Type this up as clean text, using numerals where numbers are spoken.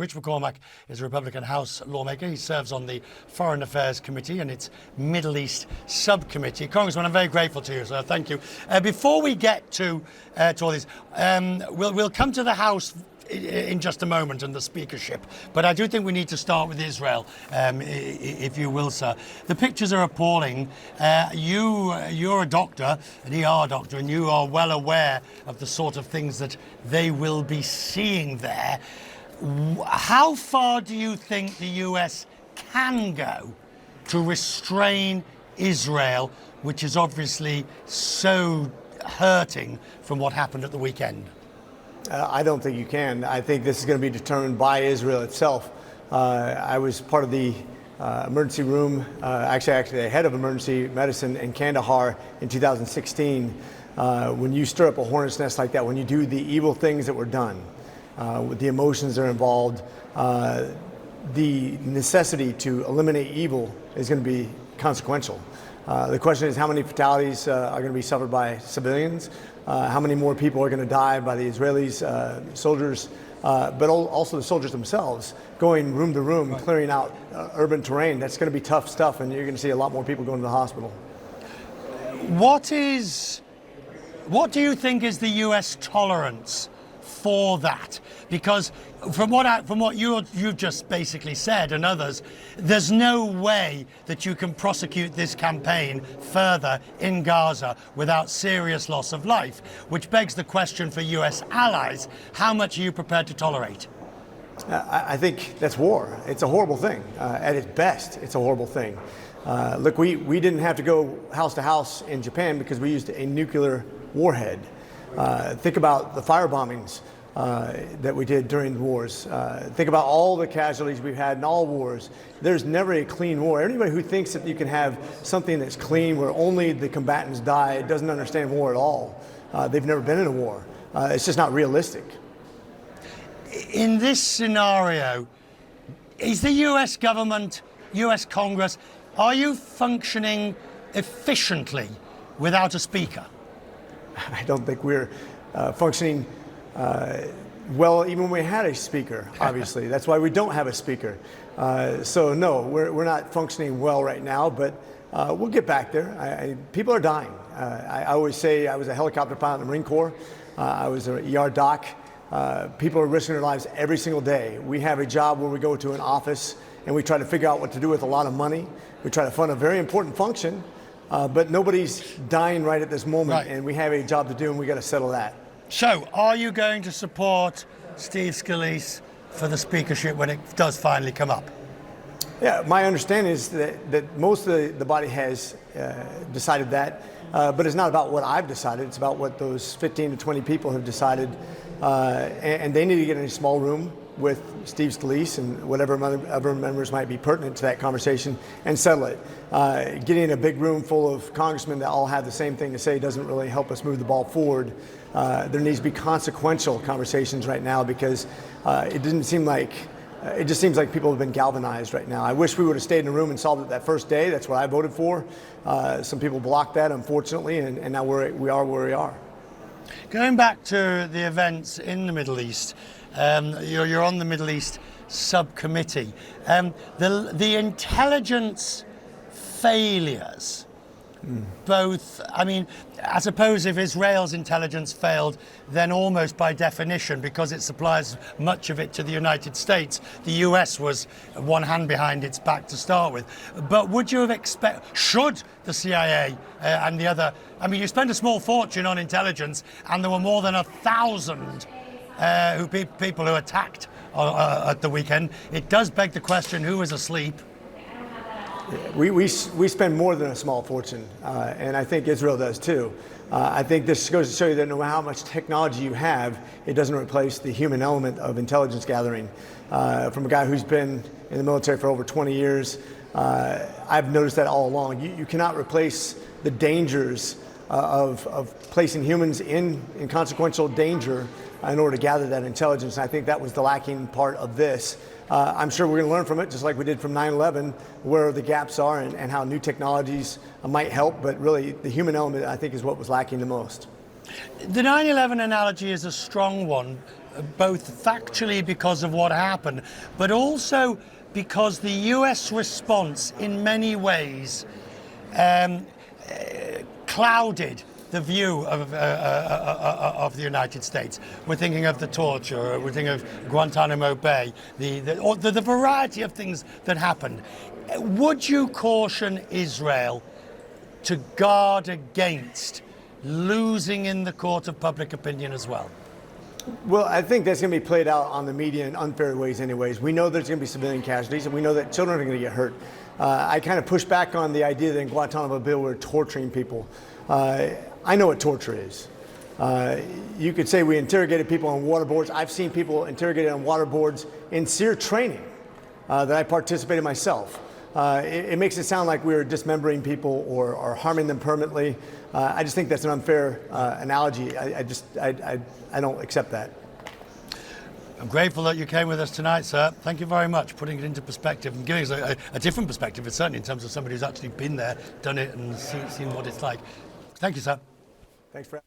Rich McCormack is a Republican House lawmaker. He serves on the Foreign Affairs Committee and its Middle East Subcommittee. Congressman, I'm very grateful to you, sir. Thank you. Before we get to all this, we'll come to the House in just a moment and the speakership, but I do think we need to start with Israel, if you will, sir. The pictures are appalling. You're a doctor, an ER doctor, and you are well aware of the sort of things that they will be seeing there. How far do you think the US can go to restrain Israel, which is obviously so hurting from what happened at the weekend? I don't think you can. I think this is going to be determined by Israel itself. I was part of the emergency room, actually the head of emergency medicine in Kandahar in 2016. When you stir up a hornet's nest like that, when you do the evil things that were done, with the emotions that are involved, the necessity to eliminate evil is going to be consequential. The question is how many fatalities are going to be suffered by civilians, how many more people are going to die by the Israelis, soldiers, but also the soldiers themselves going room to room, clearing out urban terrain. That's going to be tough stuff, and you're going to see a lot more people going to the hospital. What do you think is the US tolerance for that? Because from what you've just basically said and others, there's no way that you can prosecute this campaign further in Gaza without serious loss of life, which begs the question for US allies, how much are you prepared to tolerate? I think that's war. It's a horrible thing. At its best, it's a horrible thing. Look, we didn't have to go house to house in Japan because we used a nuclear warhead. Think about the fire bombings that we did during the wars. Think about all the casualties we've had in all wars. There's never a clean war. Anybody who thinks that you can have something that's clean where only the combatants die doesn't understand war at all. They've never been in a war. It's just not realistic. In this scenario, is the US government, US Congress, are you functioning efficiently without a speaker? I don't think we're functioning well, even when we had a speaker, obviously. That's why we don't have a speaker. So no, we're not functioning well right now, but we'll get back there. People are dying. I always say I was a helicopter pilot in the Marine Corps. I was an ER doc. People are risking their lives every single day. We have a job where we go to an office and we try to figure out what to do with a lot of money. We try to fund a very important function, but nobody's dying right at this moment, and we have a job to do, and we got to settle that. So, are you going to support Steve Scalise for the speakership when it does finally come up? Yeah, my understanding is that most of the body has decided that, but it's not about what I've decided. It's about what those 15 to 20 people have decided, and they need to get in a small room with Steve Scalise and whatever other members might be pertinent to that conversation and settle it. Getting in a big room full of congressmen that all have the same thing to say doesn't really help us move the ball forward. There needs to be consequential conversations right now because it just seems like people have been galvanized right now. I wish we would have stayed in the room and solved it that first day. That's what I voted for. Some people blocked that, unfortunately, and now we are where we are. Going back to the events in the Middle East, you're on the Middle East Subcommittee. The intelligence failures, both, I suppose if Israel's intelligence failed, then almost by definition, because it supplies much of it to the United States, the US was one hand behind its back to start with. But would you have should the CIA and the other, you spend a small fortune on intelligence, and there were more than 1,000 people who attacked at the weekend. It does beg the question, who was asleep? We spend more than a small fortune, and I think Israel does too. I think this goes to show you that no matter how much technology you have, it doesn't replace the human element of intelligence gathering. From a guy who's been in the military for over 20 years, I've noticed that all along. You cannot replace the dangers of placing humans in consequential danger in order to gather that intelligence. And I think that was the lacking part of this. I'm sure we're going to learn from it, just like we did from 9/11, where the gaps are and how new technologies might help. But really, the human element, I think, is what was lacking the most. The 9/11 analogy is a strong one, both factually because of what happened, but also because the US response in many ways clouded the view of the United States. We're thinking of the torture, we're thinking of Guantanamo Bay, the variety of things that happened. Would you caution Israel to guard against losing in the court of public opinion as well? Well, I think that's going to be played out on the media in unfair ways anyways. We know there's going to be civilian casualties, and we know that children are going to get hurt. I kind of push back on the idea that in Guantanamo Bay we're torturing people. I know what torture is. You could say we interrogated people on waterboards. I've seen people interrogated on waterboards in SEER training that I participated myself. It makes it sound like we're dismembering people or harming them permanently. I just think that's an unfair analogy. I don't accept that. I'm grateful that you came with us tonight, sir. Thank you very much, putting it into perspective and giving us a different perspective, certainly in terms of somebody who's actually been there, done it, and seen what it's like. Thank you, sir. Thanks for